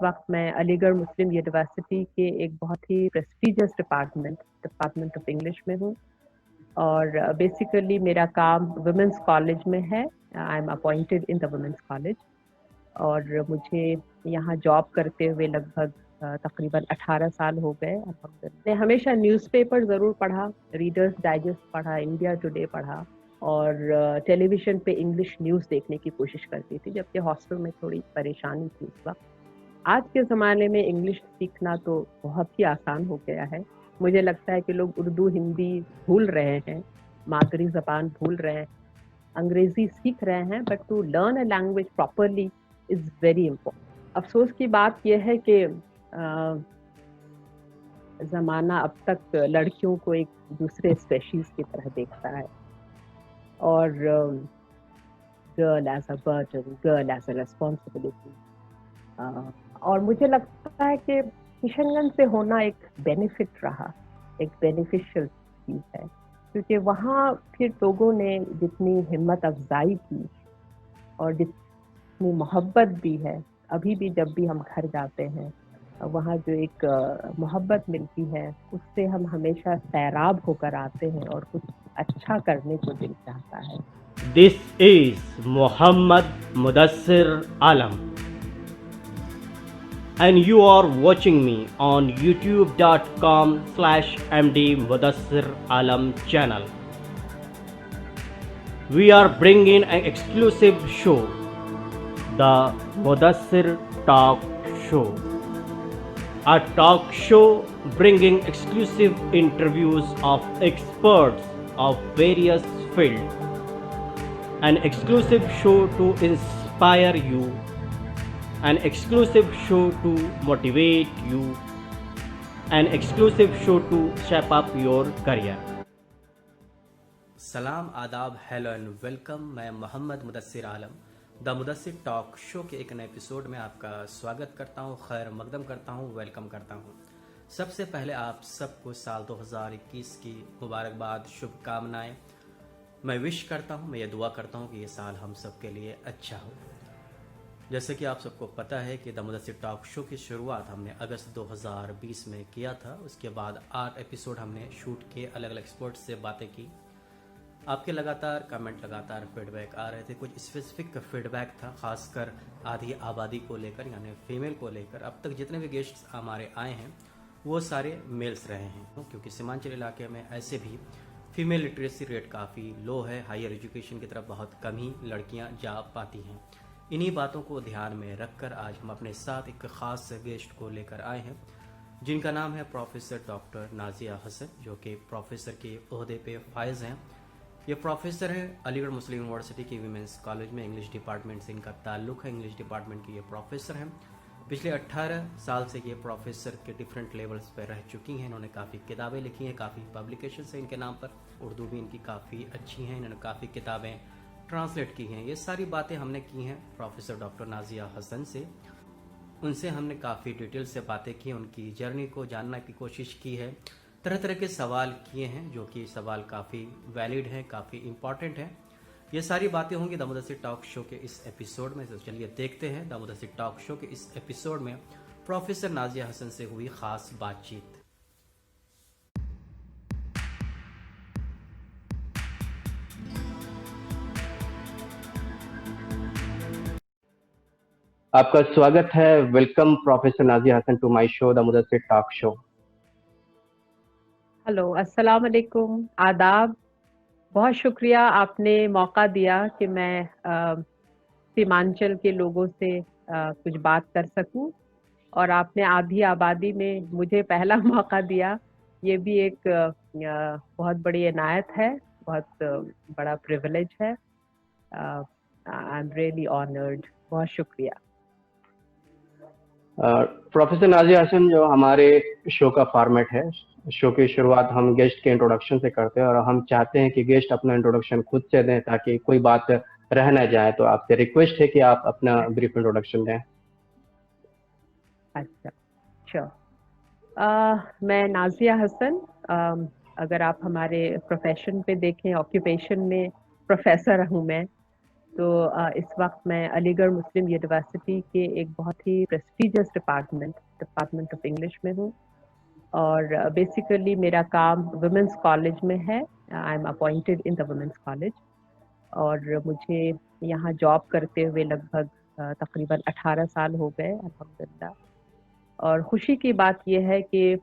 वक्त मैं अलीगढ़ मुस्लिम यूनिवर्सिटी के एक बहुत ही प्रेस्टिजियस डिपार्टमेंट ऑफ इंग्लिश में हूँ और बेसिकली मेरा काम वुमेंस कॉलेज में है। I am appointed in the women's college और मुझे यहाँ जॉब करते हुए लगभग तकरीबन 18 साल हो गए। मैं हमेशा न्यूज़पेपर ज़रूर पढ़ा, रीडर्स डाइजेस्ट पढ़ा, इंडिया टुडे पढ़ा और टेलीविज़न पे इंग्लिश न्यूज़ देखने की कोशिश करती थी, जबकि हॉस्टल में थोड़ी परेशानी थी उस वक्त। आज के ज़माने में इंग्लिश सीखना तो बहुत ही आसान हो गया है। मुझे लगता है कि लोग उर्दू हिंदी भूल रहे हैं, मादरी ज़बान भूल रहे हैं, अंग्रेज़ी सीख रहे हैं, but to learn a language properly is very important. अफसोस की बात यह है कि ज़माना अब तक लड़कियों को एक दूसरे स्पेशीज़ की तरह देखता है और girl as a burden, girl as a responsibility. और मुझे लगता है कि किशनगंज से होना एक बेनिफिट रहा, एक बेनिफिशियल चीज़ है, क्योंकि वहाँ फिर लोगों ने जितनी हिम्मत अफजाई की और जितनी मोहब्बत भी है, अभी भी जब भी हम घर जाते हैं वहाँ जो एक मोहब्बत मिलती है उससे हम हमेशा सैराब होकर आते हैं और कुछ अच्छा करने को दिल चाहता है। This is Muhammad Mudassir Alam, and you are watching me on youtube.com/MD Mudassir Alam channel. We are bringing an exclusive show, the Mudassir Talk Show, a talk show bringing exclusive interviews of experts of various fields, an exclusive show to inspire you, an exclusive show to motivate you, an exclusive show to shape up your career. सलाम, आदाब, hello and welcome. मैं मोहम्मद मुदस्सिर आलम the Mudassir talk show के एक नए episode में आपका स्वागत करता हूं, खैर मकदम करता हूं, वेलकम करता हूं। सबसे पहले आप सबको साल 2021 की मुबारकबाद, शुभकामनाएं मैं विश करता हूं। मैं ये दुआ करता हूं कि ये साल हम सब के लिए अच्छा हो। जैसे कि आप सबको पता है कि द मुदस्सिर टॉक शो की शुरुआत हमने अगस्त 2020 में किया था। उसके बाद 8 एपिसोड हमने शूट किए, अलग अलग एक्सपर्ट्स से बातें की। आपके लगातार कमेंट, लगातार फीडबैक आ रहे थे। कुछ स्पेसिफिक फीडबैक था, खासकर आधी आबादी को लेकर, यानी फीमेल को लेकर। अब तक जितने भी गेस्ट्स हमारे आए हैं वो सारे मेल्स रहे हैं, क्योंकि सीमांचल इलाके में ऐसे भी फीमेल लिटरेसी रेट काफ़ी लो है। हायर एजुकेशन की तरफ बहुत कम ही लड़कियां जा पाती हैं। इन्हीं बातों को ध्यान में रखकर आज हम अपने साथ एक ख़ास गेस्ट को लेकर आए हैं, जिनका नाम है प्रोफेसर डॉक्टर नाजिया हसन, जो कि प्रोफेसर के ओहदे पे फायज हैं। ये प्रोफेसर हैं अलीगढ़ मुस्लिम यूनिवर्सिटी की वीमेंस कॉलेज में। इंग्लिश डिपार्टमेंट से इनका ताल्लुक़ है। इंग्लिश डिपार्टमेंट के ये प्रोफेसर हैं। पिछले 18 साल से ये प्रोफेसर के डिफरेंट लेवल्स पर रह चुकी हैं। इन्होंने काफ़ी किताबें लिखी हैं, काफ़ी पब्लिकेशंस हैं इनके नाम पर। उर्दू भी इनकी काफ़ी अच्छी हैं, इन्होंने काफ़ी किताबें ट्रांसलेट की हैं। ये सारी बातें हमने की हैं प्रोफेसर डॉक्टर नाजिया हसन से। उनसे हमने काफ़ी डिटेल से बातें की, उनकी जर्नी को जानने की कोशिश की है, तरह तरह के सवाल किए हैं, जो कि सवाल काफ़ी वैलिड हैं, काफ़ी इम्पॉर्टेंट हैं। ये सारी बातें होंगी द मुदस्सिर टॉक शो के इस एपिसोड में। तो चलिए देखते हैं द मुदस्सिर टॉक शो के इस एपिसोड में प्रोफेसर नाजिया हसन से हुई ख़ास बातचीत। आपका स्वागत है, welcome professor Nazia Hasan to my show the Mudassir talk show. Hello, अस्सलाम वालेकुम, आदाब। बहुत शुक्रिया आपने मौका दिया कि मैं सीमांचल के लोगों से कुछ बात कर सकूं, और आपने आधी आबादी में मुझे पहला मौका दिया। ये भी एक बहुत बड़ी इनायत है, बहुत बड़ा प्रिविलेज है। I am really honoured. बहुत शुक्रिया। प्रोफेसर नाजिया हसन, जो हमारे शो का फॉर्मेट है, शो की शुरुआत हम गेस्ट के इंट्रोडक्शन से करते हैं और हम चाहते हैं कि गेस्ट अपना इंट्रोडक्शन खुद से दें ताकि कोई बात रह न जाए। तो आपसे रिक्वेस्ट है कि आप अपना ब्रीफ इंट्रोडक्शन दें। अच्छा, श्योर। मैं नाजिया हसन, अगर आप हमारे प्रोफेशन पे देखें, ऑक्यूपेशन में प्रोफेसर हूँ मैं। تو اس وقت میں علی گڑھ مسلم یونیورسٹی کے ایک بہت ہی پریسٹیجیس ڈپارٹمنٹ آف انگلش میں ہوں، اور بیسیکلی میرا کام ویمنس کالج میں ہے. I am appointed in the women's college, اور مجھے یہاں جاب کرتے ہوئے لگ بھگ تقریباً 18 سال ہو گئے الحمدللہ. اور خوشی کی بات یہ ہے کہ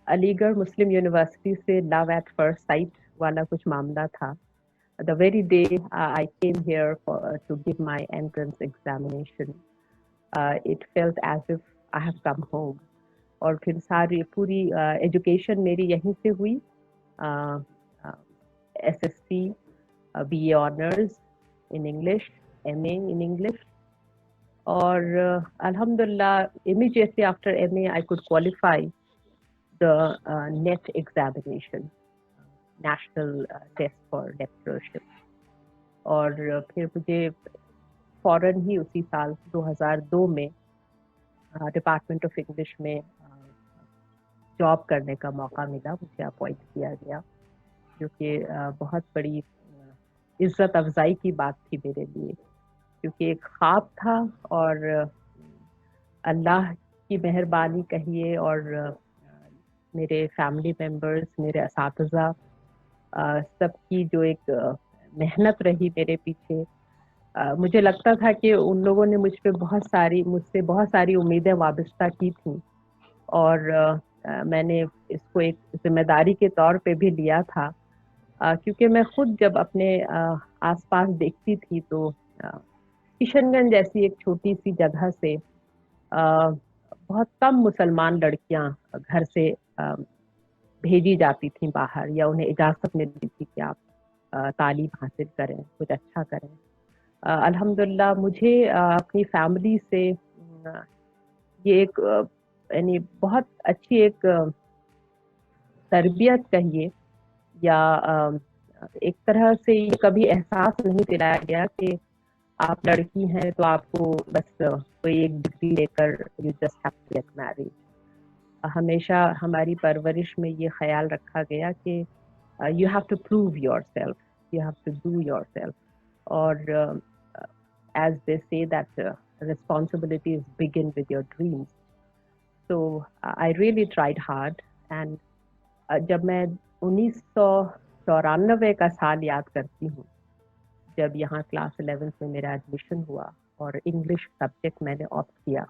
علی گڑھ مسلم یونیورسٹی سے لو ایٹ فرسٹ سائٹ والا کچھ معاملہ تھا. The very day I came here to give my entrance examination, it felt as if I have come home. اور پھر ساری پوری ایجوکیشن میری یہیں سے ہوئی، S S C, B A honours in English, M A in English, اور الحمدللہ immediately after MA I could qualify the NET examination, National Test for Lecturership. اور پھر مجھے فوراً ہی اسی سال 2002 میں ڈپارٹمنٹ آف انگلش میں جاب کرنے کا موقع ملا، مجھے اپوائنٹ کیا گیا، جو کہ بہت بڑی عزت افزائی کی بات تھی میرے لیے، کیونکہ ایک خواب تھا، اور اللہ کی مہربانی کہیے، اور میرے فیملی ممبرز، میرے اساتذہ، سب کی جو ایک محنت رہی میرے پیچھے. مجھے لگتا تھا کہ ان لوگوں نے مجھ سے بہت ساری امیدیں وابستہ کی تھیں، اور میں نے اس کو ایک ذمہ داری کے طور پہ بھی لیا تھا، کیونکہ میں خود جب اپنے آس پاس دیکھتی تھی تو کشن گنج جیسی ایک چھوٹی سی جگہ سے بہت کم مسلمان لڑکیاں گھر سے بھیجی جاتی تھیں باہر، یا انہیں اجازت ملتی تھی کہ آپ تعلیم حاصل کریں، کچھ اچھا کریں. الحمدللہ مجھے اپنی فیملی سے یہ ایک یعنی بہت اچھی ایک تربیت کہیے، یا ایک طرح سے یہ کبھی احساس نہیں دلایا گیا کہ آپ لڑکی ہیں تو آپ کو بس کوئی ایک ڈگری لے کر you just have to get married. ہمیشہ ہماری پرورش میں یہ خیال رکھا گیا کہ you have to prove yourself, you have to do yourself. اور as they say that responsibilities begin with your dreams. So I really tried hard, and جب میں 1994 کا سال یاد کرتی ہوں، جب یہاں کلاس 11 میں میرا ایڈمیشن ہوا اور انگلش سبجیکٹ میں نے آپٹ کیا،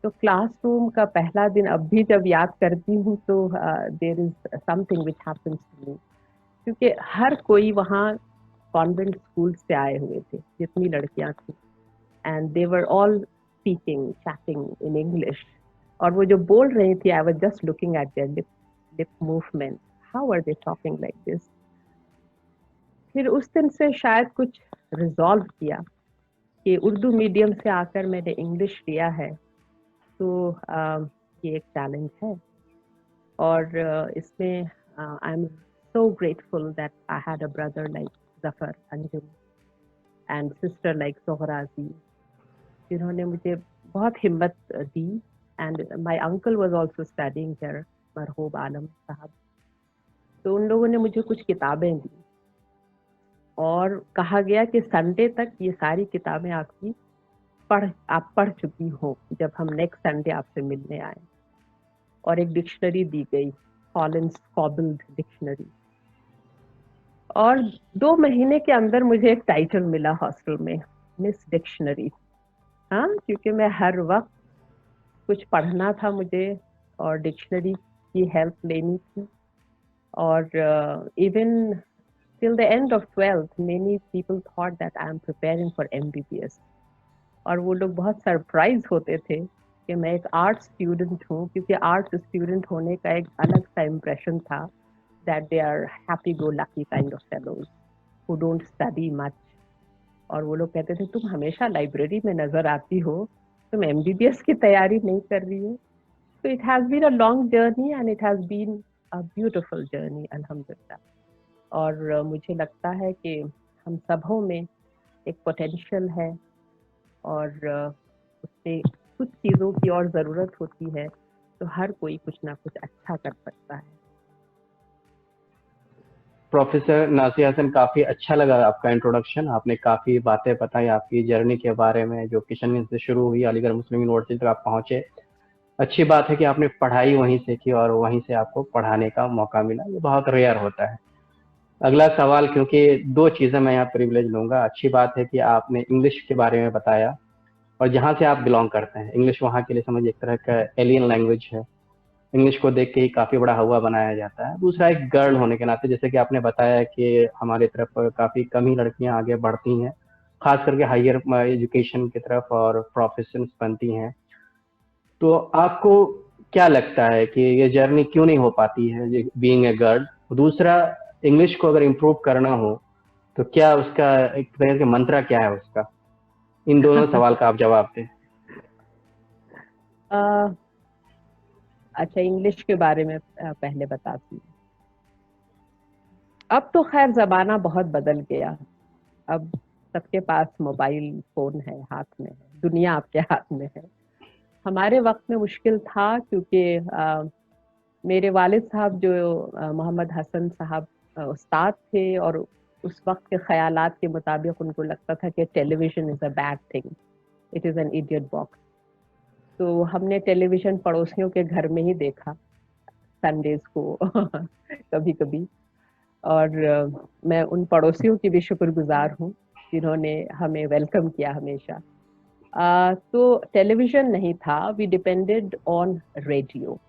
تو کلاس روم کا پہلا دن اب بھی جب یاد کرتی ہوں تو there is something which happens to me, کیونکہ ہر کوئی وہاں کانوینٹ اسکول سے آئے ہوئے تھے، جتنی لڑکیاں تھیں، and they were all speaking chatting in English, اور وہ جو بول رہی تھی I was just looking at their lip movement, how are they talking like this. پھر اس دن سے شاید کچھ ریزالو کیا کہ اردو میڈیم سے آ کر میں نے انگلش لیا ہے، تو یہ ایک چیلنج ہے. اور اس میں I am so grateful that I had a brother like Zafar Anjum and sister like Sehrazi, جنہوں نے مجھے بہت ہمت دی. And my uncle was also studying here, مرحوم عالم صاحب. تو ان لوگوں نے مجھے کچھ کتابیں دی، اور کہا گیا کہ سنڈے تک یہ ساری کتابیں آپ پڑھ چکی ہو جب ہم نیکسٹ سنڈے آپ سے ملنے آئے. اور ایک ڈکشنری دی گئی، ہالینڈس فابلڈ ڈکشنری. اور 2 مہینے کے اندر مجھے ایک ٹائٹل ملا ہاسٹل میں، مس ڈکشنری. ہاں، کیونکہ میں ہر وقت کچھ پڑھنا تھا مجھے، اور ڈکشنری کی ہیلپ لینی تھی. اور even till the end of 12th many people thought that I am preparing for MBBS. اور وہ لوگ بہت سرپرائز ہوتے تھے کہ میں ایک آرٹ اسٹوڈنٹ ہوں، کیونکہ آرٹ اسٹوڈنٹ ہونے کا ایک الگ سا امپریشن تھا that they are happy go lucky kind of fellows who don't study much. اور وہ لوگ کہتے تھے تم ہمیشہ لائبریری میں نظر آتی ہو، تم MBBS کی تیاری نہیں کر رہی ہو. So it has been a long journey and it has been a beautiful journey الحمدللہ. اور مجھے لگتا ہے کہ ہم سبھوں میں ایک پوٹینشیل ہے، اور اس سے کچھ چیزوں کی اور ضرورت ہوتی ہے، تو ہر کوئی کچھ نہ کچھ اچھا کر سکتا ہے. प्रोफेसर नासिर हसन, काफ़ी अच्छा लगा आपका इंट्रोडक्शन. आपने काफ़ी बातें बताई आपकी जर्नी के बारे में, जो किशनगंज से शुरू हुई, अलीगढ़ मुस्लिम यूनिवर्सिटी तक आप पहुँचे. अच्छी बात है कि आपने पढ़ाई वहीं से की और वहीं से आपको पढ़ाने का मौका मिला, ये बहुत रेयर होता है. अगला सवाल, क्योंकि दो चीज़ें मैं यहाँ प्रिविलेज लूँगा. अच्छी बात है कि आपने इंग्लिश के बारे में बताया, और जहाँ से आप बिलोंग करते हैं, इंग्लिश वहाँ के लिए समझ एक तरह का एलियन लैंग्वेज है. इंग्लिश को देख के ही काफ़ी बड़ा हवा बनाया जाता है. दूसरा, एक गर्ल होने के नाते, जैसे कि आपने बताया कि हमारे तरफ काफ़ी कम ही लड़कियां आगे बढ़ती हैं, खास करके हायर एजुकेशन की तरफ और प्रोफेशंस बनती हैं. तो आपको क्या लगता है कि ये जर्नी क्यों नहीं हो पाती है बीइंग ए गर्ल? दूसरा, इंग्लिश को अगर इम्प्रूव करना हो तो क्या उसका एक तरह का मंत्रा क्या है उसका? इन दोनों सवाल का आप जवाब दें. अच्छा, इंग्लिश के बारे में पहले बताती हूँ. अब तो खैर ज़माना बहुत बदल गया. अब सबके पास मोबाइल फ़ोन है, हाथ में है, दुनिया आपके हाथ में है. हमारे वक्त में मुश्किल था, क्योंकि मेरे वालिद साहब जो मोहम्मद हसन साहब उस्ताद थे, और उस वक्त के ख़यालात के मुताबिक उनको लगता था कि television is a bad thing, it is an idiot box. तो हमने टेलीविज़न पड़ोसियों के घर में ही देखा संडेज़ को कभी कभी. और मैं उन पड़ोसियों की भी शुक्रगुजार हूँ जिन्होंने हमें वेलकम किया हमेशा. तो टेलीविज़न नहीं था, वी डिपेंडेड ऑन रेडियो.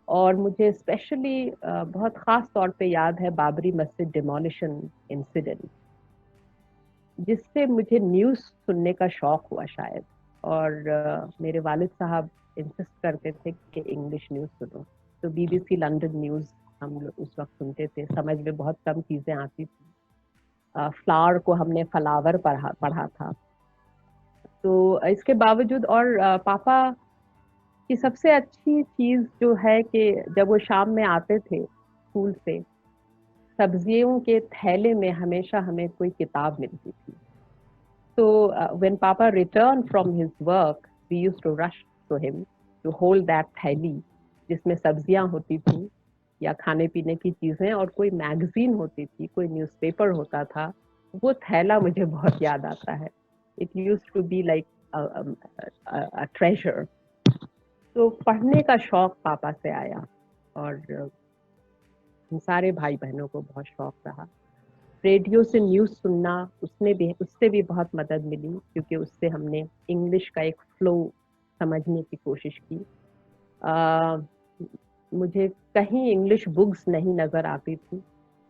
और मुझे स्पेशली बहुत ख़ास तौर पे याद है बाबरी मस्जिद डिमोलिशन इंसिडेंट, जिससे मुझे न्यूज़ सुनने का शौक़ हुआ शायद. और मेरे वालिद साहब इंसिस्ट करते थे कि इंग्लिश न्यूज़ सुनो, तो BBC लंदन न्यूज़ हम लोग उस वक्त सुनते थे. समझ में बहुत कम चीज़ें आती थी. फ्लावर को हमने फ्लावर पढ़ा था. तो इसके बावजूद, और पापा की सबसे अच्छी चीज़ जो है कि जब वो शाम में आते थे स्कूल से, सब्जियों के थैले में हमेशा हमें कोई किताब मिलती थी. So when Papa returned from his work, we used to rush to him to hold that थैली जिसमें सब्जियां होती थी या खाने पीने की चीज़ें, और कोई मैगजीन होती थी, कोई न्यूज़पेपर होता था. वो थैला मुझे बहुत याद आता है. It used to be like a treasure. तो पढ़ने का शौक़ पापा से आया, और सारे भाई बहनों को बहुत शौक़ रहा. रेडियो से न्यूज़ सुनना, उससे भी बहुत मदद मिली, क्योंकि उससे हमने इंग्लिश का एक फ्लो समझने की कोशिश की. मुझे कहीं इंग्लिश बुक्स नहीं नज़र आती थी,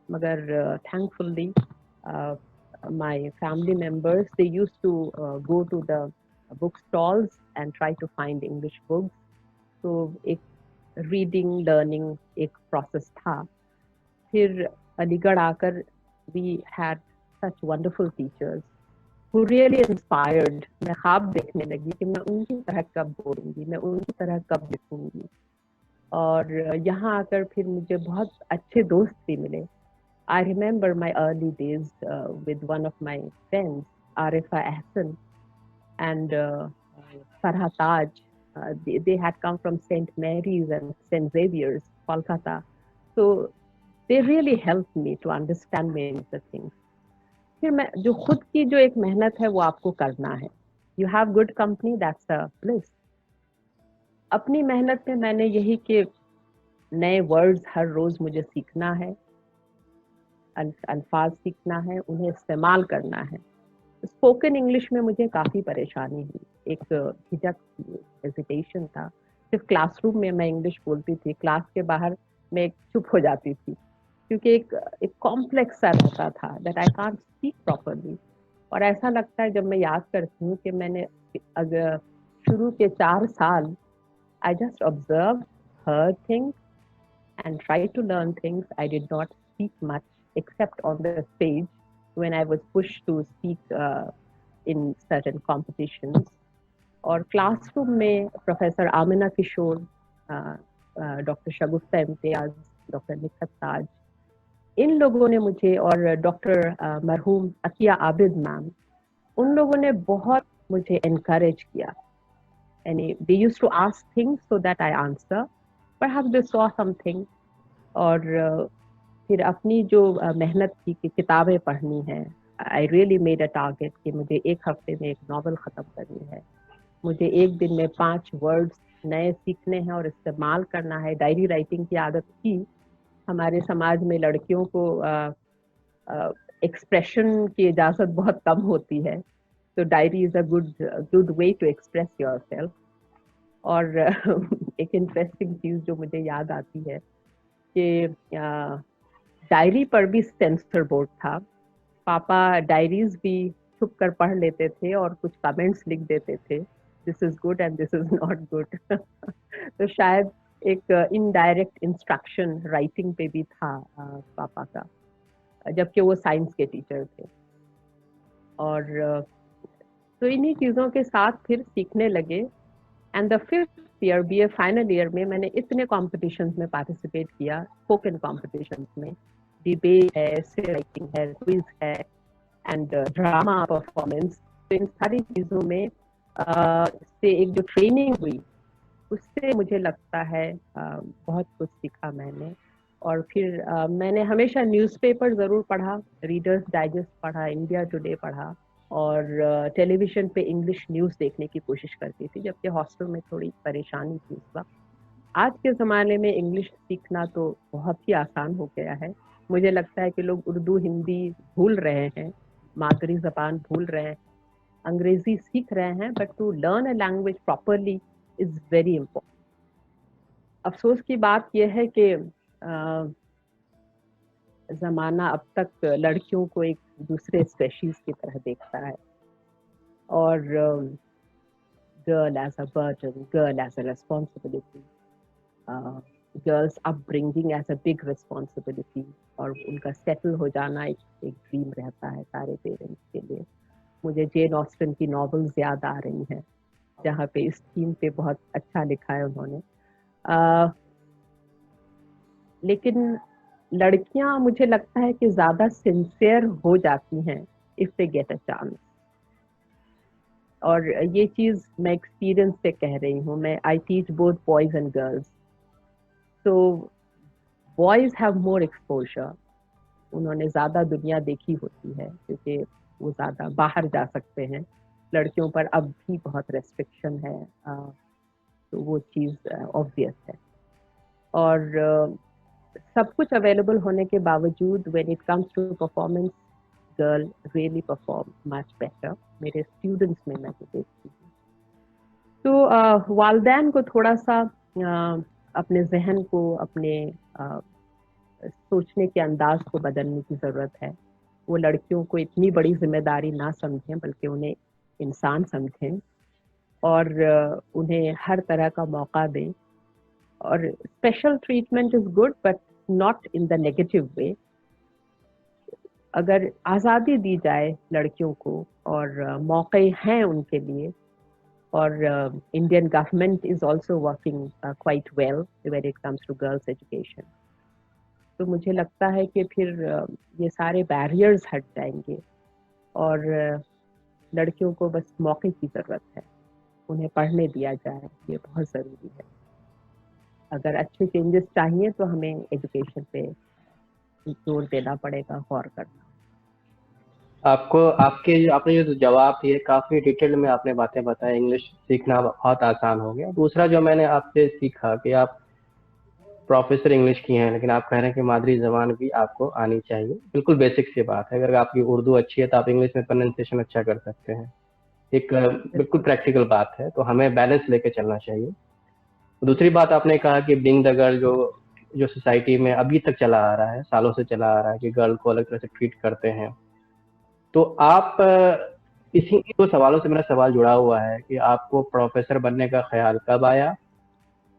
मगर thankfully my family members, they used to go to the book stalls and try to find English books. तो एक रीडिंग लर्निंग एक प्रोसेस था. फिर अलीगढ़ आकर we had such wonderful teachers who really inspired. मैं ख्वाब देखने लगी कि मैं उनकी तरह कब बोलूँगी, मैं उनकी तरह कब लिखूँगी. और यहाँ आकर फिर मुझे बहुत अच्छे दोस्त भी मिले. I remember my early days with one of my friends, Arifa Ahsan and Farha Taj. They had come from St. Mary's and St. Xavier's, Kolkata. So they really helped me to understand many of the things. फिर मैं जो खुद की जो एक मेहनत है वो आपको करना है. You have good company, that's a bliss. अपनी मेहनत में मैंने यही कि नए वर्ड्स हर रोज मुझे सीखना है, अल्फाज सीखना है, उन्हें इस्तेमाल करना है. स्पोकन इंग्लिश में मुझे काफ़ी परेशानी हुई, एक झिझक थी, हेजिटेशन था. सिर्फ क्लासरूम में मैं इंग्लिश बोलती थी, क्लास के बाहर मैं चुप हो जाती थी, क्योंकि एक कॉम्प्लेक्स सा रहता था that I can't speak properly. और ऐसा लगता है जब मैं याद करती हूँ कि मैंने अगर शुरू के 4 साल I just observe, heard things and tried to learn things. I did not speak much except on the stage when I was pushed to speak in certain competitions. और क्लासरूम में प्रोफेसर आमिना किशोर, डॉक्टर शगुफ्ता Imtiaz, doctor Nikhat ताज, इन लोगों ने मुझे, और doctor मरहूम अकिया Abid ma'am, उन लोगों ने बहुत मुझे encourage किया. And they used to ask things so that I answer. Perhaps they saw something. और फिर अपनी जो मेहनत थी कि किताबें पढ़नी है, I really made a target कि मुझे एक हफ्ते में एक नॉवल ख़त्म करनी है, मुझे एक दिन में 5 वर्ड्स नए सीखने हैं और इस्तेमाल करना है। डायरी राइटिंग की आदत थी। हमारे समाज में लड़कियों को एक्सप्रेशन की इजाज़त बहुत कम होती है, तो diary is a good way to express yourself. और एक इंटरेस्टिंग चीज़ जो मुझे याद आती है कि डायरी पर भी सेंसर बोर्ड था। पापा डायरीज भी छुप कर पढ़ लेते थे और कुछ कमेंट्स लिख देते थे, this is good and this is not good. तो शायद एक इनडायरेक्ट इंस्ट्रक्शन राइटिंग पे भी था पापा का, जबकि वो साइंस के टीचर थे। और तो इन्हीं चीज़ों के साथ फिर सीखने लगे। And the 5th year BA final year में मैंने इतने कॉम्पिटिशन्स में पार्टिसिपेट किया, स्पोकन कॉम्पिटिशन्स में, डिबेट है, एसे राइटिंग है, क्विज है एंड ड्रामा परफॉर्मेंस। तो इन सारी चीज़ों में से एक जो ट्रेनिंग हुई उससे मुझे लगता है बहुत कुछ सीखा मैंने। और फिर मैंने हमेशा न्यूज़पेपर ज़रूर पढ़ा, रीडर्स डाइजेस्ट पढ़ा, इंडिया टुडे पढ़ा, और टेलीविज़न पे इंग्लिश न्यूज़ देखने की कोशिश करती थी, जबकि हॉस्टल में थोड़ी परेशानी थी उस वक्त। आज के ज़माने में इंग्लिश सीखना तो बहुत ही आसान हो गया है। मुझे लगता है कि लोग उर्दू हिंदी भूल रहे हैं, मादरी ज़बान भूल रहे हैं, अंग्रेज़ी सीख रहे हैं, but to learn a language properly is very important. अफसोस की बात यह है कि ज़माना अब तक लड़कियों को एक दूसरे स्पेशीज़ की तरह देखता है, और girl as a burden, girl as a responsibility, girls upbringing as a big responsibility, और उनका सेटल हो जाना एक ड्रीम रहता है सारे पेरेंट्स के लिए। मुझे जेन ऑस्टन की नॉवेल्स याद आ रही हैं, जहाँ पे इस थीम पे बहुत अच्छा लिखा है उन्होंने। लेकिन लड़कियां मुझे लगता है कि ज़्यादा सिंसियर हो जाती हैं if they get a chance. और ये चीज़ मैं एक्सपीरियंस से कह रही हूँ। मैं I teach both boys and girls, तो बॉयज़ हैव मोर एक्सपोजर, उन्होंने ज़्यादा दुनिया देखी होती है क्योंकि वो ज़्यादा बाहर जा सकते हैं। लड़कियों पर अब भी बहुत रेस्ट्रिक्शन है, तो वो चीज़ ऑब्वियस है। और सब कुछ अवेलेबल होने के बावजूद when it comes to performance, girl really perform much better. मेरे स्टूडेंट्स में मैं तो देखती हूँ। तो वालदैन को थोड़ा सा अपने जहन को, अपने सोचने के अंदाज को बदलने की ज़रूरत है। वो लड़कियों को इतनी बड़ी जिम्मेदारी ना समझें, बल्कि उन्हें इंसान समझें, और उन्हें हर तरह का मौका दें। और special treatment is good but not in the negative way. अगर आज़ादी दी जाए लड़कियों को और मौके हैं उनके लिए, और Indian government is also working quite well when it comes to girls education, तो मुझे लगता है कि फिर ये सारे बैरियर्स हट जाएंगे, और लड़कियों को बस मौके की ज़रूरत है, उन्हें पढ़ने दिया जाए, ये बहुत ज़रूरी है। अगर अच्छे चेंजेस चाहिए तो हमें एजुकेशन पे जोर देना पड़ेगा, गौर करना। आपने जो जवाब दिए काफी डिटेल में आपने बातें बताई। इंग्लिश सीखना बहुत आसान हो गया। दूसरा जो मैंने आपसे सीखा कि आप प्रोफेसर इंग्लिश की हैं, लेकिन आप कह रहे हैं कि मादरी जबान भी आपको आनी चाहिए। बिल्कुल बेसिक सी बात है। अगर आपकी उर्दू अच्छी है तो आप इंग्लिश में प्रोनाउंसिएशन अच्छा कर सकते हैं। एक बिल्कुल प्रैक्टिकल बात है, तो हमें बैलेंस लेके चलना चाहिए। दूसरी बात आपने कहा कि बिंग द गर्ल जो सोसाइटी में अभी तक चला आ रहा है, सालों से चला आ रहा है, कि गर्ल को अलग तरह से ट्रीट करते हैं। तो आप इसी दो सवालों से मेरा सवाल जुड़ा हुआ है कि आपको प्रोफेसर बनने का ख्याल कब आया?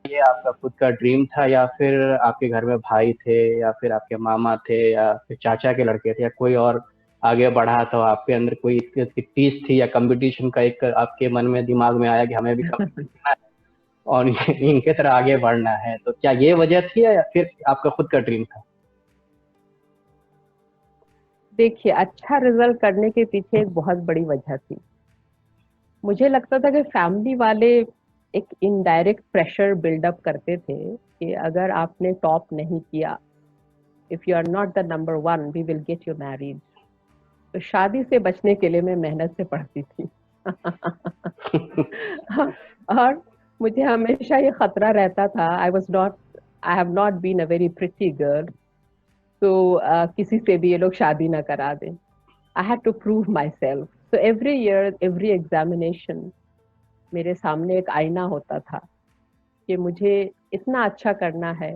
ये आपका खुद का ड्रीम था, या फिर आपके घर में भाई थे, या फिर आपके मामा थे, या फिर चाचा के लड़के थे, या कोई और आगे बढ़ा तो आपके अंदर कोई इसकी टीस थी, या कंपटीशन का एक आपके मन में दिमाग में आया कि हमें भी competition है और इनके तरह आगे बढ़ना है? तो क्या ये वजह थी, या फिर आपका खुद का ड्रीम था? देखिए, अच्छा रिजल्ट करने के पीछे एक बहुत बड़ी वजह थी। मुझे लगता था कि फैमिली वाले एक इनडायरेक्ट प्रेशर बिल्डअप करते थे कि अगर आपने टॉप नहीं किया if you are not the number one, we will get you married. तो शादी से बचने के लिए मैं मेहनत से पढ़ती थी और मुझे हमेशा ये खतरा रहता था, I have not been a very pretty girl, तो किसी से भी ये लोग शादी ना करा दें. I had to prove myself. So every year, every examination, मेरे सामने एक आईना होता था कि मुझे इतना अच्छा करना है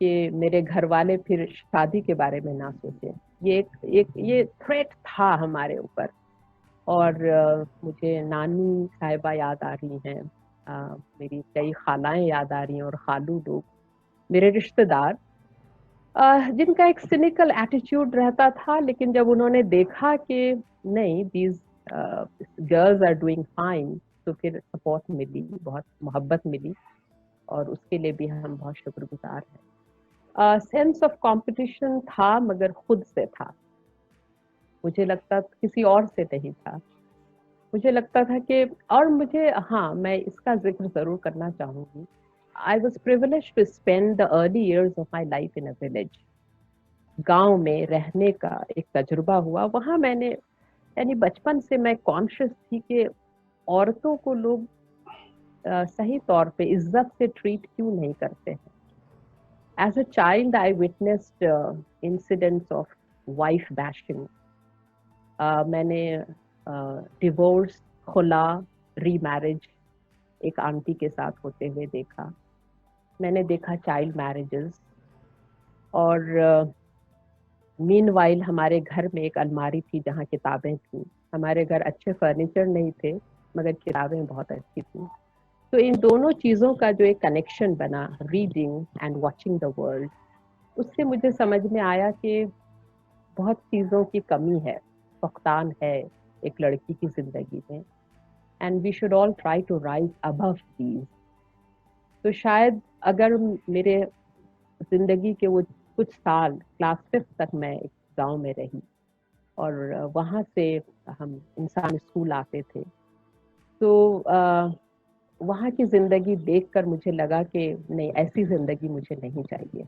कि मेरे घर वाले फिर शादी के बारे में ना सोचें. ये थ्रेट था हमारे ऊपर. और मुझे नानी साहिबा याद आ रही हैं, मेरी कई खालाएं याद आ रही हैं और खालू लोग, मेरे रिश्तेदार, जिनका एक सिनिकल एटीट्यूड रहता था. लेकिन जब उन्होंने देखा कि नहीं, these girls are doing fine, तो फिर सपोर्ट मिली, बहुत मोहब्बत मिली, और उसके लिए भी हम बहुत शुक्रगुजार हैं. सेंस ऑफ कंपटीशन था, मगर खुद से था. मुझे लगता किसी और से नहीं था. मुझे लगता था कि, और मुझे, हाँ, मैं इसका जिक्र जरूर करना चाहूँगी. I was privileged to spend the early years of my life in a village. गांव में रहने का एक तजुर्बा हुआ. वहाँ मैंने, यानी बचपन से मैं कॉन्शियस थी कि औरतों को लोग सही तौर पे इज्जत से ट्रीट क्यों नहीं करते हैं. As a child, I witnessed incidents of wife bashing. मैंने डिवोर्स, खुला, रीमैरिज एक आंटी के साथ होते हुए देखा. मैंने देखा चाइल्ड मैरिजेस. और मीनवाइल हमारे घर में एक अलमारी थी जहाँ किताबें थी. हमारे घर अच्छे फर्नीचर नहीं थे, मगर किताबें बहुत अच्छी थी. तो इन दोनों चीज़ों का जो एक कनेक्शन बना, reading and watching the world, उससे मुझे समझ में आया कि बहुत चीज़ों की कमी है, फुकतान है एक लड़की की ज़िंदगी में, and we should all try to rise above these. तो शायद अगर मेरे ज़िंदगी के वो कुछ साल, क्लास 5 तक मैं एक गांव में रही, और वहाँ से हम इंसान स्कूल आते थे, तो वहाँ की ज़िंदगी देखकर मुझे लगा कि नहीं, ऐसी ज़िंदगी मुझे नहीं चाहिए.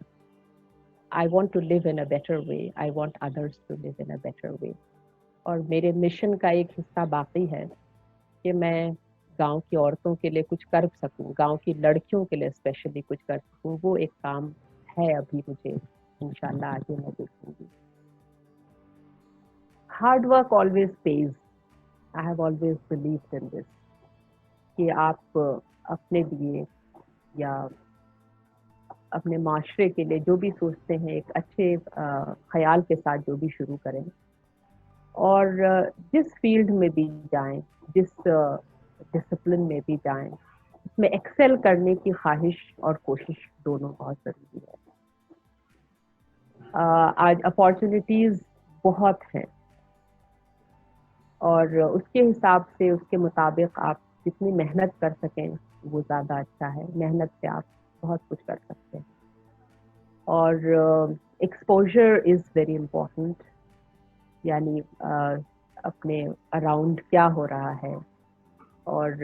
I want to live in a better way. I want others to live in a better way. और मेरे मिशन का एक हिस्सा बाकी है कि मैं गांव की औरतों के लिए कुछ कर सकूं, गांव की लड़कियों के लिए स्पेशली कुछ कर सकूं. वो एक काम है अभी मुझे, इंशाल्लाह आगे मैं देखूंगी. Hard work always page. I have always believed in this, कि आप अपने लिए या अपने माशरे के लिए जो भी सोचते हैं, एक अच्छे ख्याल के साथ जो भी शुरू करें, और जिस फील्ड में भी जाएं, जिस डिसिप्लिन में भी जाएं, उसमें एक्सेल करने की ख्वाहिश और कोशिश दोनों बहुत ज़रूरी है. आज अपॉर्चुनिटीज़ बहुत हैं, और उसके हिसाब से, उसके मुताबिक आप जितनी मेहनत कर सकें वो ज़्यादा अच्छा है. मेहनत से आप बहुत कुछ कर सकते हैं. और एक्सपोजर इज़ वेरी इम्पोर्टेंट, यानी अपने अराउंड क्या हो रहा है. और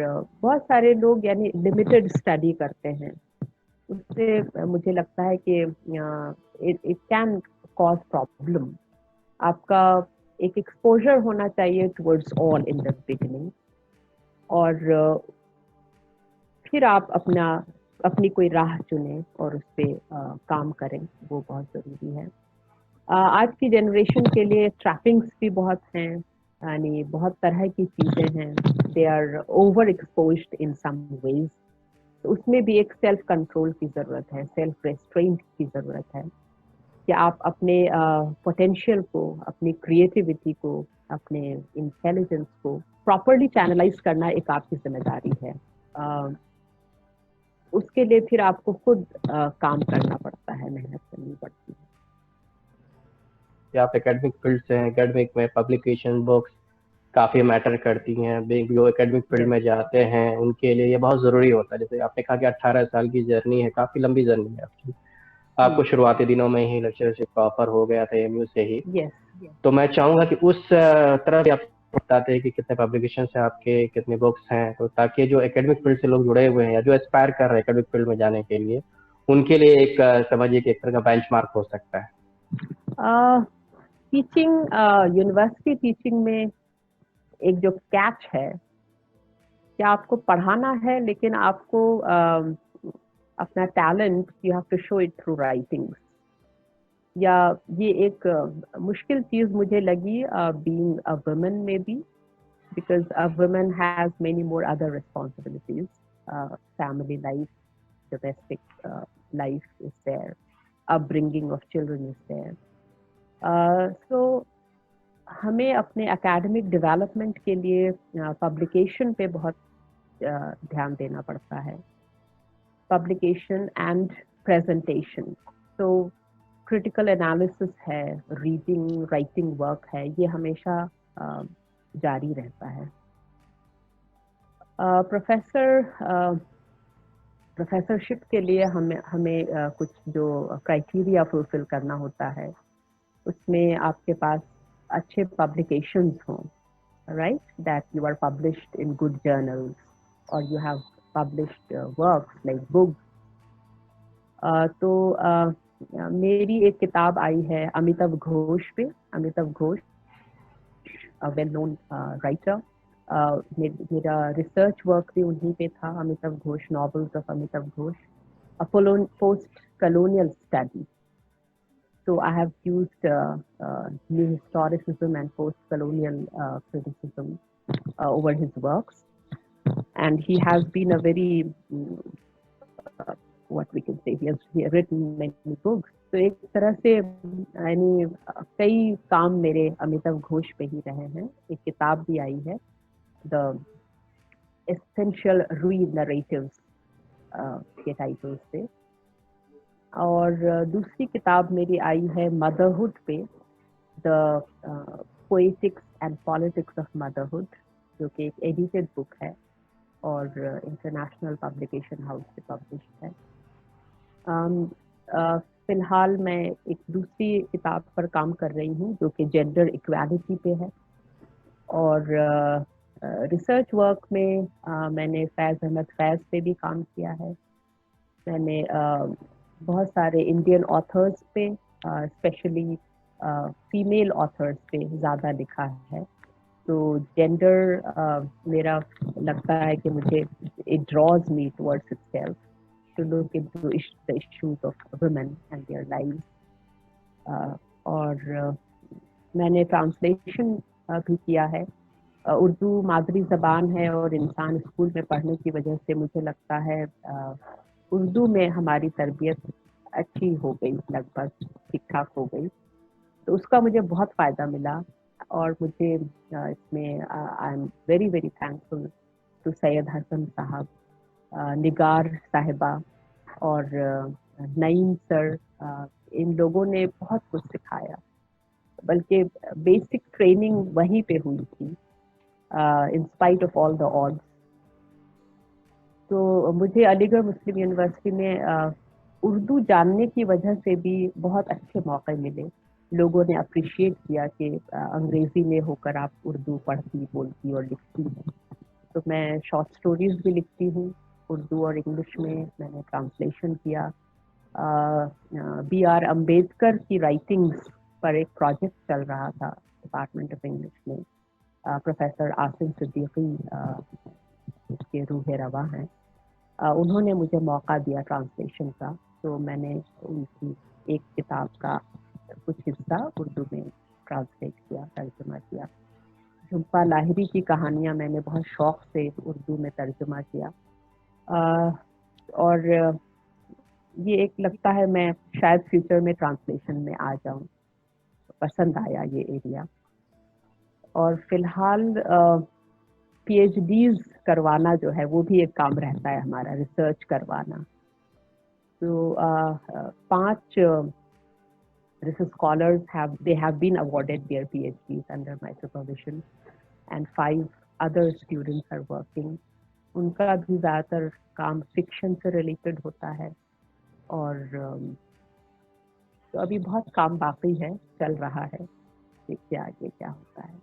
बहुत सारे लोग यानी लिमिटेड स्टडी करते हैं, उससे मुझे लगता है कि इट कैन कॉज प्रॉब्लम. आपका एक एक्सपोजर होना चाहिए towards all in the beginning, और फिर आप अपनी कोई राह चुनें और उस पर काम करें. वो बहुत ज़रूरी है. आज की जनरेशन के लिए ट्रैपिंग्स भी बहुत हैं, यानी बहुत तरह की चीज़ें हैं. They are over exposed in some ways. तो उसमें भी एक सेल्फ कंट्रोल की ज़रूरत है, सेल्फ रेस्ट्रेंट की ज़रूरत है, कि आप अपने पोटेंशियल को, अपनी क्रिएटिविटी को, अपने इंटेलिजेंस को प्रॉपरली चैनलाइज करना एक आपकी जिम्मेदारी है. उसके लिए फिर आपको खुद काम करना पड़ता है, मेहनत करनी पड़ती है. आप एकेडमिक फील्ड से हैं, एकेडमिक में पब्लिकेशन, बुक्स काफ़ी मैटर करती हैं. जो एकेडमिक फील्ड में जाते हैं उनके लिए ये बहुत ज़रूरी होता है. जैसे आपने कहा कि 18 साल की जर्नी है, काफ़ी लंबी जर्नी है आपकी. आपको शुरुआती दिनों में ही लेक्चरशिप ऑफर हो गया था एमयू से ही. तो मैं चाहूँगा कि उस तरह भी आप बताते हैं कि कितने पब्लिकेशन हैं आपके, कितने बुक्स हैं, तो ताकि जो एकेडमिक फील्ड से लोग जुड़े हुए हैं या जो एस्पायर कर रहे हैं एकेडमिक फील्ड में जाने के लिए, उनके लिए एक समझिए कि एक तरह का बेंचमार्क हो सकता है. टीचिंग, यूनिवर्सिटी टीचिंग में एक जो कैच है कि आपको पढ़ाना है, लेकिन आपको अपना talent you have to show it through writing. या ये एक मुश्किल चीज मुझे लगी बीइंग अ वुमन में भी, because a woman has many more other responsibilities. Family life, domestic life is there, upbringing of children is there. So हमें अपने academic development के लिए publication पे बहुत ध्यान देना पड़ता है. Publication and presentation. So critical analysis है, reading, writing work है, ये हमेशा जारी रहता है. प्रोफेसरशिप के लिए हमें कुछ जो क्राइटेरिया फुलफिल करना होता है, उसमें आपके पास अच्छे पब्लिकेशंस हों, right, that you are published in good journals और you have published works like books. तो मेरी एक किताब आई है अमिताभ घोष पे. Amitabh Ghosh a well-known writer. मेरा रिसर्च वर्क भी उन्हीं पे था, Amitabh Ghosh, novels of Amitabh Ghosh, a post-colonial study. So I have used new historicism and post-colonial criticism over his works, and he has been a very what we can say, he has written many books. तो एक तरह से यानी कई काम मेरे अमिताभ घोष पे ही रहे हैं. एक किताब भी आई है, द एसेंशियल रूई नरेटिव्स के टाइटल से. और दूसरी किताब मेरी आई है मदरहुड पे, the poetics and politics of motherhood, जो कि एक एडिटेड बुक है और इंटरनेशनल पब्लिकेशन हाउस से पब्लिश है. फिलहाल मैं एक दूसरी किताब पर काम कर रही हूँ जो कि जेंडर इक्वालिटी पे है. और रिसर्च वर्क में मैंने फैज़ अहमद फैज़ पे भी काम किया है. मैंने बहुत सारे इंडियन ऑथर्स पे, स्पेशली फीमेल ऑथर्स पे ज़्यादा लिखा है. तो जेंडर मेरा लगता है कि मुझे it draws me towards itself to look into the issues of women and their lives. और मैंने ट्रांसलेशन भी किया है. उर्दू मादरी ज़बान है और इंसान स्कूल में पढ़ने की वजह से मुझे लगता है उर्दू में हमारी तरबियत अच्छी हो गई, लगभग ठीक ठाक हो गई. तो उसका मुझे बहुत फ़ायदा मिला और मुझे इसमें I am very very thankful to Syed Hasan साहब, निगार साहिबा और नईम सर. इन लोगों ने बहुत कुछ सिखाया, बल्कि बेसिक ट्रेनिंग वहीं पे हुई थी, in spite of all the odds. तो मुझे अलीगढ़ मुस्लिम यूनिवर्सिटी में उर्दू जानने की वजह से भी बहुत अच्छे मौके मिले. लोगों ने अप्रिशिएट किया कि अंग्रेज़ी में होकर आप उर्दू पढ़ती, बोलती और लिखती हैं. तो मैं शॉर्ट स्टोरीज भी लिखती हूँ उर्दू और इंग्लिश में. मैंने ट्रांसलेशन किया. B.R. अम्बेडकर की राइटिंग्स पर एक प्रोजेक्ट चल रहा था डिपार्टमेंट ऑफ इंग्लिश में. प्रोफेसर आसिम सिद्दीकी के रूह रवा हैं, उन्होंने मुझे मौका दिया ट्रांसलेशन का. तो मैंने उनकी एक किताब का कुछ हिस्सा उर्दू में ट्रांसलेट किया, तर्जुमा किया. झुम्पा लाहिरी की कहानियाँ मैंने बहुत शौक़ से उर्दू में तर्जुमा किया. और ये एक लगता है मैं शायद फ्यूचर में ट्रांसलेशन में आ जाऊं. पसंद आया ये एरिया. और फिलहाल PhDs करवाना जो है वो भी एक काम रहता है हमारा, रिसर्च करवाना. तो 5 research scholars have been awarded their PhDs under my supervision, and 5 other students are working. उनका भी ज़्यादातर काम फिक्शन से रिलेटेड होता है. और तो अभी बहुत काम बाकी है, चल रहा है, देखिए आगे क्या होता है.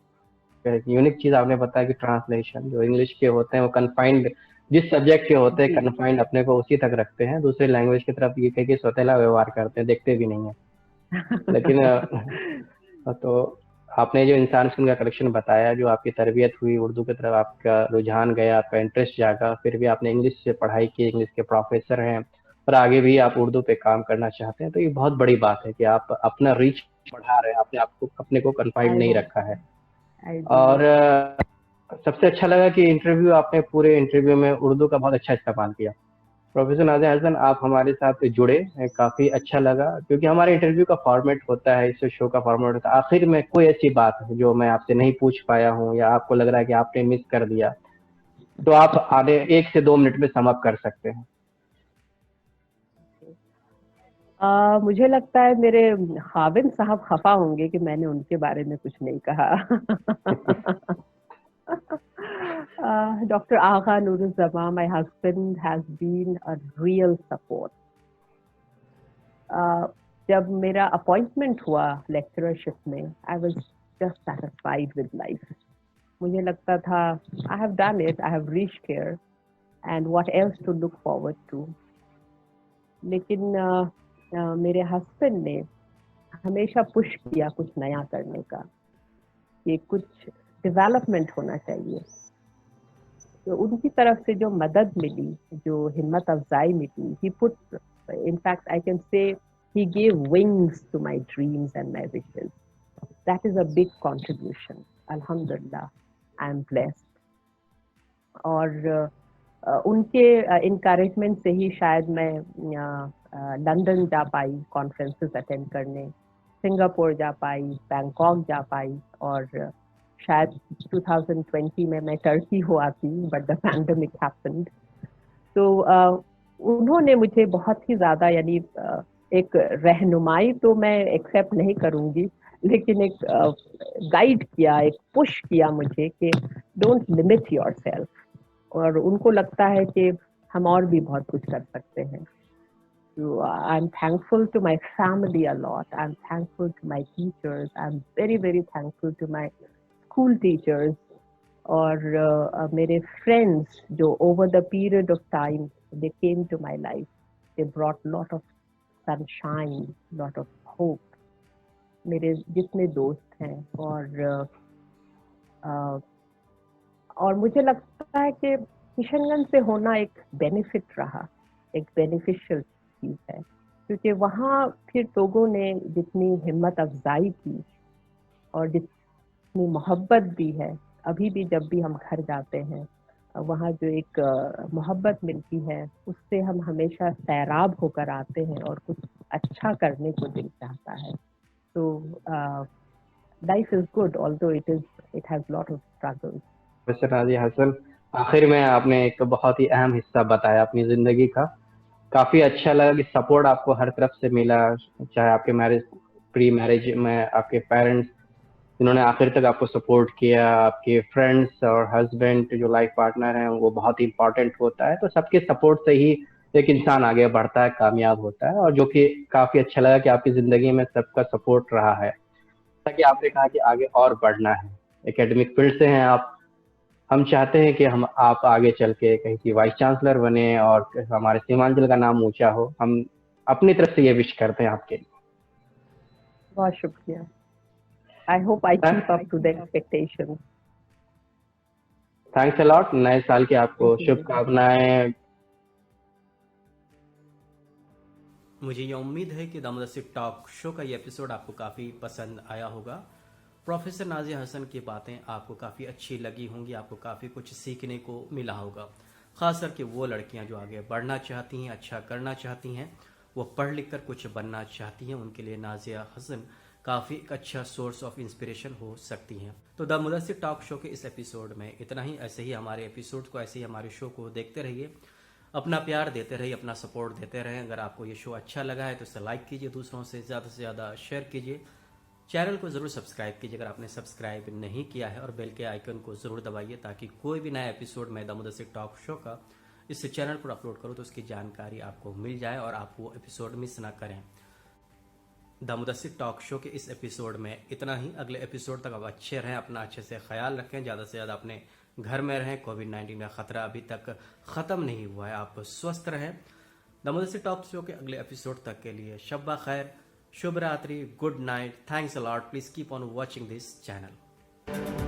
यूनिक चीज आपने बताया कि ट्रांसलेशन जो इंग्लिश के होते हैं वो कन्फाइंड जिस सब्जेक्ट के होते हैं कन्फाइंड अपने को उसी तक रखते हैं. दूसरे लैंग्वेज की तरफ ये कहीं सौतेला व्यवहार करते हैं, देखते भी नहीं है. लेकिन तो आपने जो इंसान का कलेक्शन बताया, जो आपकी तरबियत हुई उर्दू की तरफ, आपका रुझान गया, आपका इंटरेस्ट जागा, फिर भी आपने इंग्लिश से पढ़ाई की, इंग्लिश के प्रोफेसर हैं और आगे भी आप उर्दू पे काम करना चाहते हैं, तो ये बहुत बड़ी बात है कि आप अपना रीच बढ़ा रहे हैं, आपने आपको अपने को कन्फाइंड आई नहीं होप, रखा है। आई और डू। सबसे अच्छा लगा कि इंटरव्यू आपने पूरे इंटरव्यू में उर्दू का बहुत अच्छा इस्तेमाल किया। प्रोफेसर नाज़िया हसन, आप हमारे साथ जुड़े, काफ़ी अच्छा लगा, क्योंकि हमारे इंटरव्यू का फॉर्मेट होता है, इस शो का फॉर्मेट होता है, आखिर में कोई ऐसी बात है जो मैं आपसे नहीं पूछ पाया हूँ या आपको लग रहा है कि आपने मिस कर दिया, तो आप आधे 1 से 2 मिनट में सम अप कर सकते हैं। मुझे लगता है मेरे खाविंद साहब खफा होंगे कि मैंने उनके बारे में कुछ नहीं कहा। Dr. Agha Nuruzzama, my husband, has been a real support. जब मेरा अपॉइंटमेंट हुआ लेक्चरशिप में, I was just satisfied with life. मुझे लगता था I have done it, I have reached here and what else to look forward to. लेकिन मेरे husband ने हमेशा पुश किया कुछ नया करने का, कि कुछ डेवलपमेंट होना चाहिए. तो उनकी तरफ से जो मदद मिली, जो हिम्मत अफजाई मिली, he put, in fact I can say he gave wings to my dreams and my wishes. That is a big contribution. Alhamdulillah, I am blessed. और उनके encouragement से ही शायद मैं लंदन जा पाई कॉन्फ्रेंसेस अटेंड करने, सिंगापुर जा पाई, बैंकॉक जा पाई, और शायद 2020 में मैं टर्की हुआ थी, बट द पैंडेमिक हैपेंड. तो उन्होंने मुझे बहुत ही ज़्यादा, यानी एक रहनुमाई तो मैं एक्सेप्ट नहीं करूँगी, लेकिन एक गाइड किया, एक पुश किया मुझे कि डोंट लिमिट योरसेल्फ. और उनको लगता है कि हम और भी बहुत कुछ कर सकते हैं. So I'm thankful to my family a lot. I'm thankful to my teachers. I'm very, very thankful to my school teachers. और मेरे friends जो over the period of time they came to my life. They brought lot of sunshine, lot of hope. मेरे जितने दोस्त हैं, और मुझे लगता है कि किशनगंज से होना एक बेनिफिट रहा, एक बेनिफिशियल चीज़ है, क्योंकि वहाँ फिर लोगों ने जितनी हिम्मत अफजाई की और जितनी मोहब्बत दी है, अभी भी जब भी हम घर जाते हैं वहाँ जो एक मोहब्बत मिलती है, उससे हम हमेशा सैराब होकर आते हैं और कुछ अच्छा करने को दिल चाहता है. तो life is good, although it has lot of struggles. Professor Nazia Hasan, आखिर में आपने एक बहुत ही अहम हिस्सा बताया अपनी ज़िंदगी का. काफ़ी अच्छा लगा कि सपोर्ट आपको हर तरफ से मिला, चाहे आपके मैरिज, प्री मैरिज में आपके पेरेंट्स जिन्होंने आखिर तक आपको सपोर्ट किया, आपके फ्रेंड्स और हस्बैंड जो लाइफ पार्टनर हैं, वो बहुत ही इंपॉर्टेंट होता है. तो सबके सपोर्ट से ही एक इंसान आगे बढ़ता है, कामयाब होता है, और जो कि काफ़ी अच्छा लगा कि आपकी ज़िंदगी में सबका सपोर्ट रहा है. ताकि आपने कहा कि आगे और बढ़ना है, एकेडमिक फील्ड से हैं आप, हम चाहते हैं कि आप आगे चल के कहीं की वाइस चांसलर बने और हमारे सीमांचल का नाम ऊंचा हो. हम अपनी तरफ से ये विश करते हैं आपके लिए. बहुत शुक्रिया. I hope I keep up to the expectations. Thanks a lot. नए साल की आपको शुभकामनाएं. मुझे ये उम्मीद है कि द मुदस्सिर टॉक शो का ये एपिसोड आपको काफ़ी पसंद आया होगा. प्रोफेसर नाज़िया हसन की बातें आपको काफ़ी अच्छी लगी होंगी, आपको काफ़ी कुछ सीखने को मिला होगा. ख़ास करके वो लड़कियां जो आगे बढ़ना चाहती हैं, अच्छा करना चाहती हैं, वो पढ़ लिख कर कुछ बनना चाहती हैं, उनके लिए नाज़िया हसन काफ़ी एक अच्छा सोर्स ऑफ इंस्पिरेशन हो सकती हैं. तो द मुदस्सिर टॉक शो के इस एपिसोड में इतना ही. ऐसे ही हमारे एपिसोड को, ऐसे ही हमारे शो को देखते रहिए, अपना प्यार देते रहिए, अपना सपोर्ट देते रहें. अगर आपको ये शो अच्छा लगा है तो इसे लाइक कीजिए, दूसरों से ज़्यादा शेयर कीजिए, चैनल को ज़रूर सब्सक्राइब कीजिए अगर आपने सब्सक्राइब नहीं किया है, और बेल के आइकन को ज़रूर दबाइए ताकि कोई भी नया एपिसोड मैं द मुदस्सिर टॉक शो का इस चैनल पर अपलोड करूँ तो उसकी जानकारी आपको मिल जाए और आप वो एपिसोड मिस ना करें. द मुदस्सिर टॉक शो के इस एपिसोड में इतना ही. अगले एपिसोड तक आप अच्छे रहें, अपना अच्छे से ख्याल रखें, ज़्यादा से ज़्यादा अपने घर में रहें. कोविड-19 का खतरा अभी तक ख़त्म नहीं हुआ है, आप स्वस्थ रहें. द मुदस्सिर टॉक शो के अगले एपिसोड तक के लिए शब्बा खैर, Shubh Ratri, good night. Thanks a lot. Please keep on watching this channel.